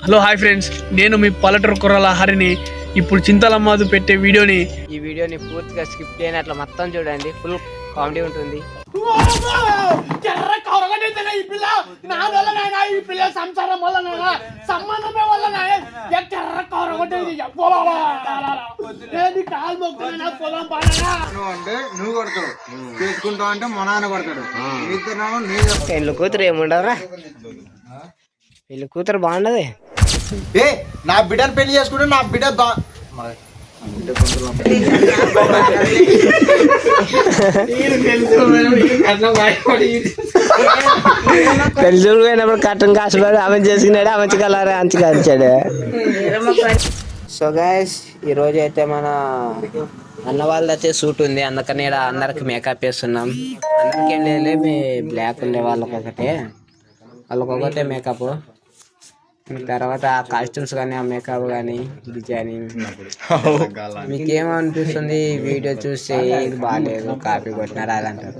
Hello hi friends, నేను మీ పల్లెటూరు కుర్రాల హరిని. ఇప్పుడు చింతలమ్మాదు పెట్టే వీడియోని ఈ వీడియోని పూర్తిగా స్కిప్ చేయనట్లు మొత్తం చూడండి, ఫుల్ కామెడీ ఉంటుంది. నువ్వు కొడతావు, చేసుకుంటావు అంటే మా నాన్న కొడతాడు. పెళ్లి కూతురు ఏముండవురా, పెళ్లి కూతురు బాగుండదు. ఏ నా బిడ్డను పెళ్లి చేసుకుంటే నా బిడ్డ పెళ్లి పోయినప్పుడు కట్టం కాసుపడి ఆమె చేసుకున్నాడు, ఆమె కలర్ అంచి కాల్చాడు. సో గైస్, ఈరోజు అయితే మన అన్న వాళ్ళదైతే షూట్ ఉంది, అందుకని ఇక్కడ అందరికి మేకప్ వేస్తున్నాం. అందరికి ఏం లేదు, మీ బ్లాక్ ఉండే వాళ్ళకొకటే మేకప్. తర్వాత ఆ కాస్ట్యూమ్స్ కానీ, ఆ మేకప్ కానీ, డిజైనింగ్. మీకేమనిపిస్తుంది వీడియో చూస్తే? ఇది బాగాలేదు, కాపీ కొట్టినారు అది అంటారు.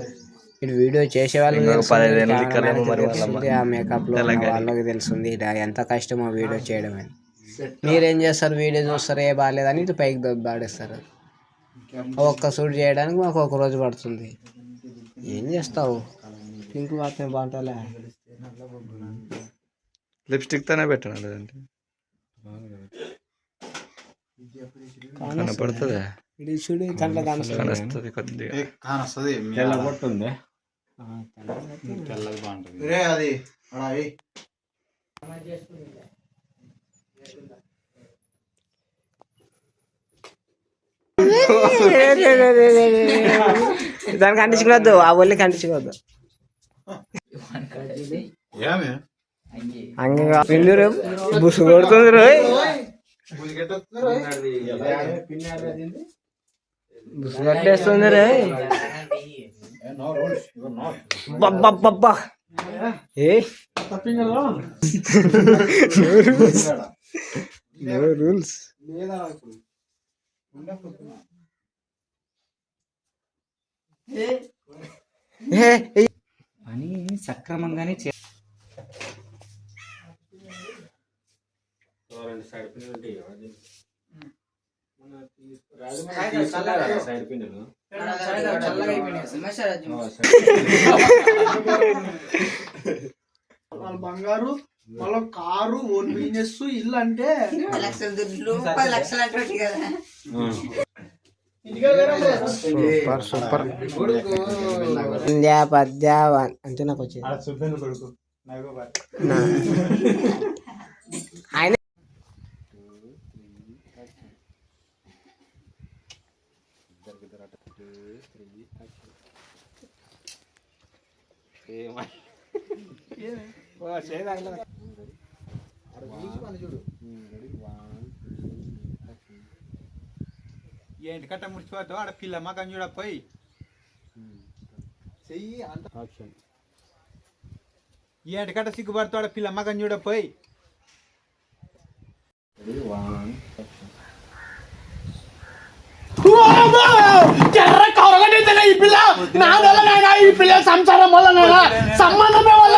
ఇది వీడియో చేసే వాళ్ళకి తెలుస్తుంది, ఆ మేకప్ లో వాళ్ళకి తెలుస్తుంది ఎంత కష్టమో వీడియో చేయడం అని. మీరేం చేస్తారు? వీడియో చూస్తారు, ఏ బాగాలేదని ఇది పైకి దొబ్బాడేస్తారు. ఒక్క షూట్ చేయడానికి మాకు ఒక రోజు పడుతుంది. ఏం చేస్తావు? పింక్ మాత్రమే బాగుంటాలే. లిప్స్టిక్ తోనే పెట్టాను లేదంటే కనపడుతుందా? కనొస్తుంది కొద్దిగా. అది దానికి అంటించుకోవద్దు, ఆ ఒళ్ళకి అంటించుకోవద్దు. అంగ పిండి బుసు కొడుతుంది రోయ్, బుసు కట్టేస్తుంది రే. బబ్బా ఏ రూల్స్ అని సక్రమంగానే బంగారు మళ్ళీ కారు, ఓన్ బిజినెస్, ఇల్లు అంటే సూపర్ సూపర్. పద్య అంతే నాకు వచ్చింది. ఆయన ఏంటి కట్ట ముడిచిపోతావు? ఆడ పిల్ల మగం చూడపోయి చెయ్యి అంత ఏంటి కట్ట సిగ్గుపడతావు? ఆడ పిల్ల మగం చూడపోయి ఈ పిల్ల సంసారం వల్ల సంబంధమే వల్ల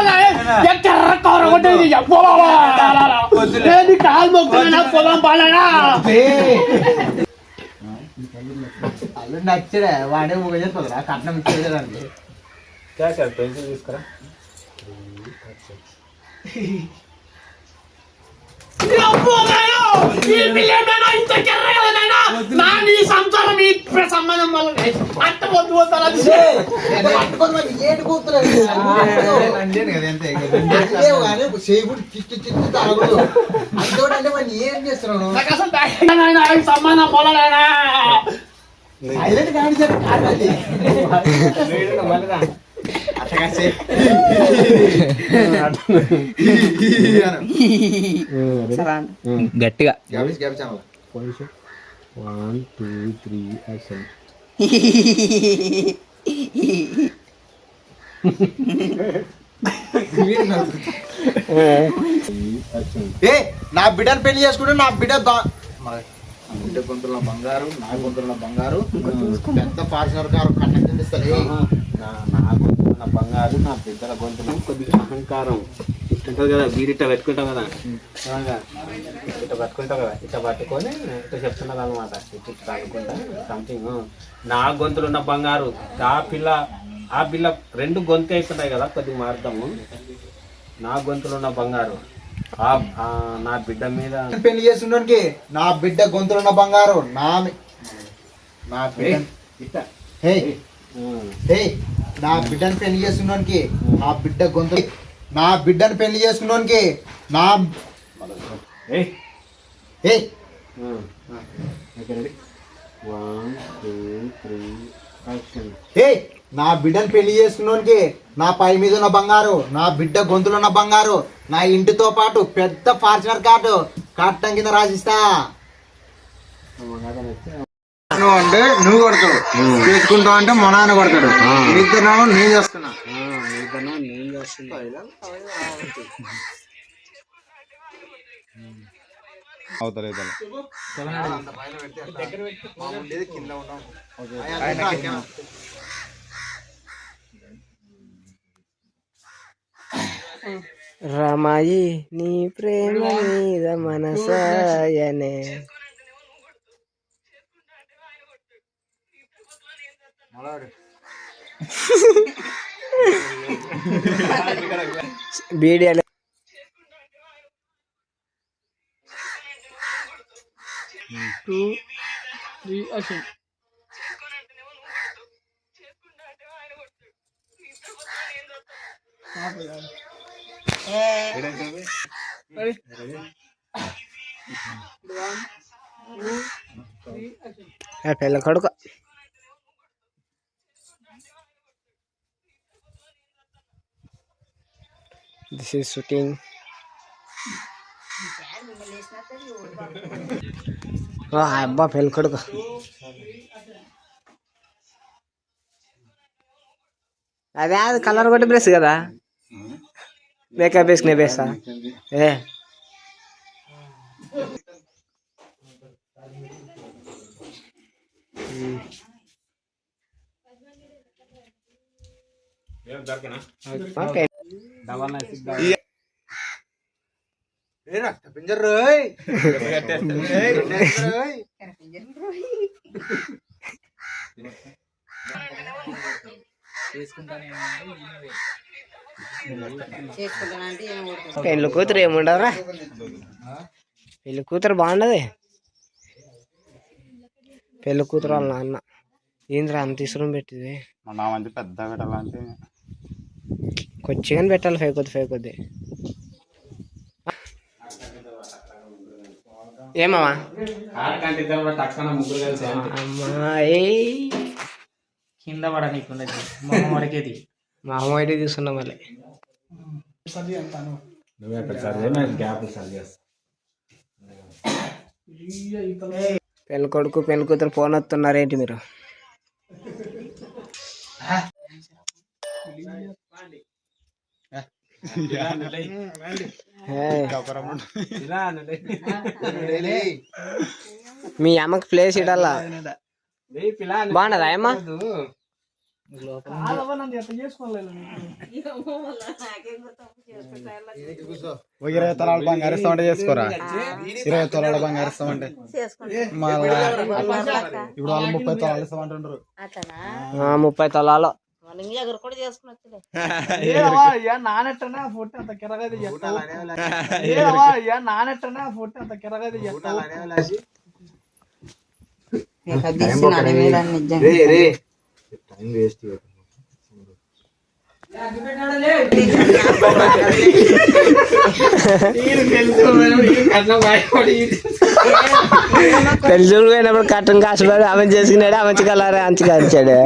కాలు మొక్కుతున్నా పొలం పాలనా అల్లు నచ్చడే వాడే ముగ చేస్తుందిరా, కట్నం ఇచ్చేదానికి తీసుకురా. సంబంధం వల్ల అట్ట వద్దు ఏం చేస్తున్నాను సంబంధం వల్ల గట్టిగా 1 2 3 యాక్షన్. ఏ నా బిడ్డను పెళ్లి చేసుకుంటే నా బిడ్డ బిడ్డ గొంతుల బంగారు, నా గొంతుల బంగారు, పెద్ద ఫార్చునర్ కారు కట్నం చెందిస్తారు. నా గొంతున్న బంగారు, నా బిడ్డల గొంతులు కొద్దిగా అహంకారం. ఉంటుంది కదా బీడి ఇట్లా పెట్టుకుంటాం కదా ఇట్లా పట్టుకుంటాం కదా ఇట్లా పట్టుకొని ఇట్లా చెప్తున్నది అనమాట ఇట్లా తాగుకుంటా సంథింగ్ నా గొంతులు ఉన్న బంగారు ఆ పిల్ల రెండు గొంతు అయిపోతాయి కదా కొద్దిగా మారుతాము నా గొంతులు ఉన్న బంగారు నా బిడ్డ మీద పెళ్లి చేస్తుండడానికి నా బిడ్డ గొంతులున్న బంగారు నా బిడ్డ నా బిడ్డను పెళ్లి చేస్తుండడానికి నా బిడ్డ గొంతు నా బిడ్డను పెళ్లి చేసుకున్నానికి నా నా బిడ్డను పెళ్లి చేసుకున్నానికి నా పై మీద ఉన్న బంగారు నా బిడ్డ గొంతులో ఉన్న బంగారు నా ఇంటితో పాటు పెద్ద ఫార్చునర్ కాటం కింద రాసిస్తా అంటే నువ్వు కొడతావు చేసుకుంటావు అంటే మా నాన్న కొడతాడు ఇద్దరు నేను చేస్తున్నా రమాయి నీ ప్రేమ మీద మనసాయనే బీడియాలు పిల్ల కొడుకు దిస్ ఈస్ షూటింగ్ అబ్బా పెళ్ళి కొడుకు అదే అది కలర్ కొట్టి బ్రష్ కదా మేకప్ వేసుకునే బేసా ఏ ఓకే పింజర్ రోయ్ పెళ్ళి కూతురు ఏముండదురా పెళ్ళి కూతురు బాగుండదు పెళ్ళి కూతురు వాళ్ళ నాన్న ఏంద్రా అంత ఇసురం పెట్టింది పెద్ద పెట్టాలంటే కొచ్చిగాని పెట్టాలి ఫేకొద్ది ఏమమ్మా అమ్మాయి కింద పడ నీకు మొహమడికేది మా అమ్మ అయితే తీసుకున్నాం మళ్ళీ పెళ్ళి కొడుకు పెళ్ళి కూతురు ఫోన్ వస్తున్నారేంటి మీరు మీ అమ్మకి ప్లేస్ ఇడాలా బాగున్నదా అమ్మ ఇరవై తులాల బంగారు ఇస్తామంటే చేసుకోరా 20 తులాల బంగారు ఇస్తామంటే ఇప్పుడు వాళ్ళు 30 తులాలు ఇస్తామంటుండ్రు 30 తులాలు నానెట్టనా ఫోటో అంత కెరగది నానెట్టనా ఫోటో అంత కెరగది టైం వేస్ట్ పెళ్లి పోయినప్పుడు కట్టం కాసుపడి ఆమె చేసుకున్నాడు ఆమె కలర్ అంచుకాల్చాడు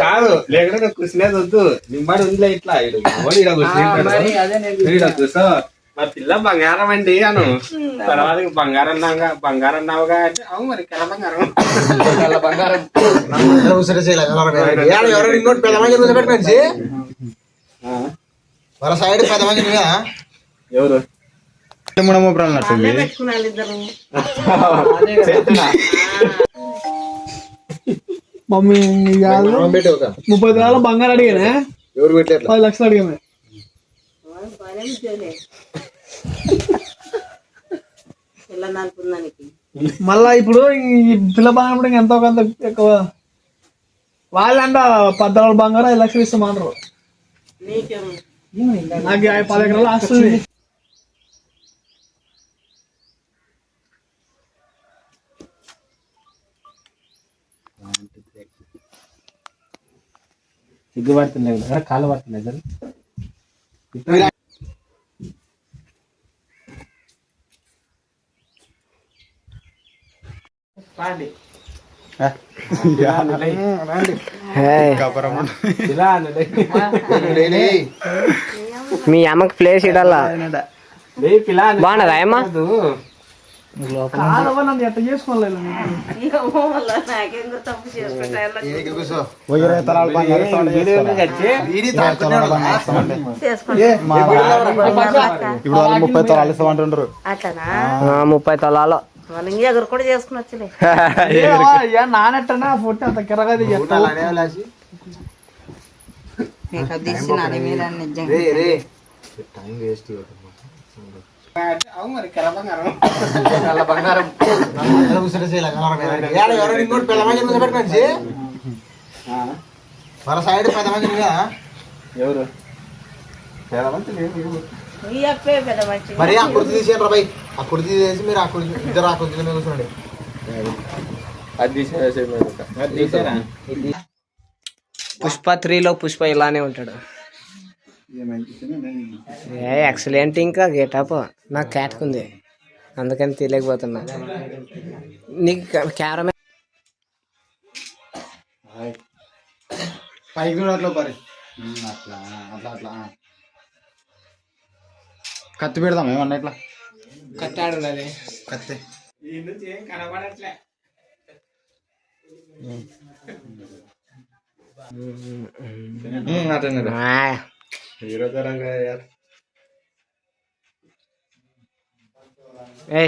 కాదు లేకుండా కూర్చునేది వద్దు నిమ్మడి ఉందిలే ఇట్లా కూర్చో మా పిల్ల బంగారం అండి అను తర్వాత బంగారం అన్నావుగా అంటే అవు మరి కల బంగారం ఇంకోటి పెద్ద మంది కూర్చోబెట్టి వాళ్ళ సైడ్ పెద్ద మంది ఎవరు మమ్మీ 30 తులాల బంగారు అడిగానే ఎవరు పెట్టారు 10 లక్షలు అడిగామే మళ్ళా ఇప్పుడు ఈ పిల్ల బంగారం ఎంతో కొంత ఎక్కువ వాళ్ళంట 14 బంగారం 5 లక్షలు ఇస్తామన్నారు. నాకు 10 ఎకరాలు వస్తుంది. సిగ్గుపడుతున్నాయి కదా, కాళ్ళు పడుతున్నాయి సార్. మీ అమ్మకి ప్లేస్ ఇడాలా బాగున్నదా అమ్మ? నన్ను ఎట్ట చేసుకోలేదు. ఇప్పుడు 30 తలాలు ఇస్తామంటుండ్రు. 30 తలాలు నానెట్టనా ఫోటో అంత కిరగది టైం వేస్ట్ మన సైడ్ 10 మంది ఎవరు మరి ఆ కుర్చీ తీసేయండి రా భయ్. ఆ కుర్చీ తీసేసి మీరు ఆ కుర్చీ ఇద్దరు ఆ కుర్చీ మీద కూర్చోండి. పుష్ప 3లో పుష్ప ఇలానే ఉంటాడు. ఎక్సలెంట్. ఇంకా గెటప్ నాకు క్యాట్కుంది అందుకని తెలియకపోతున్నా. నీకు కెమెరా పైకి కూడా అట్లా పరి అట్లా అట్లా అట్లా కత్తి పెడదాం ఏమన్నా ఇట్లా కట్టాడు కత్తి కనబడట్లే.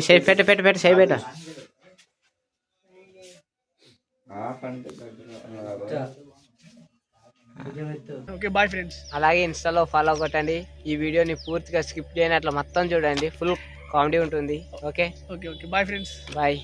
చేయి పెట్ట పెట్ట పెట్ట చేయి పెట్ట. Okay bye friends. అలాగే ఇన్స్టాలో ఫాలో కొట్టండి. ఈ వీడియోని పూర్తిగా స్కిప్ చేయని అట్లా మొత్తం చూడండి. ఫుల్ కామెడీ ఉంటుంది. Okay okay okay bye friends. Bye.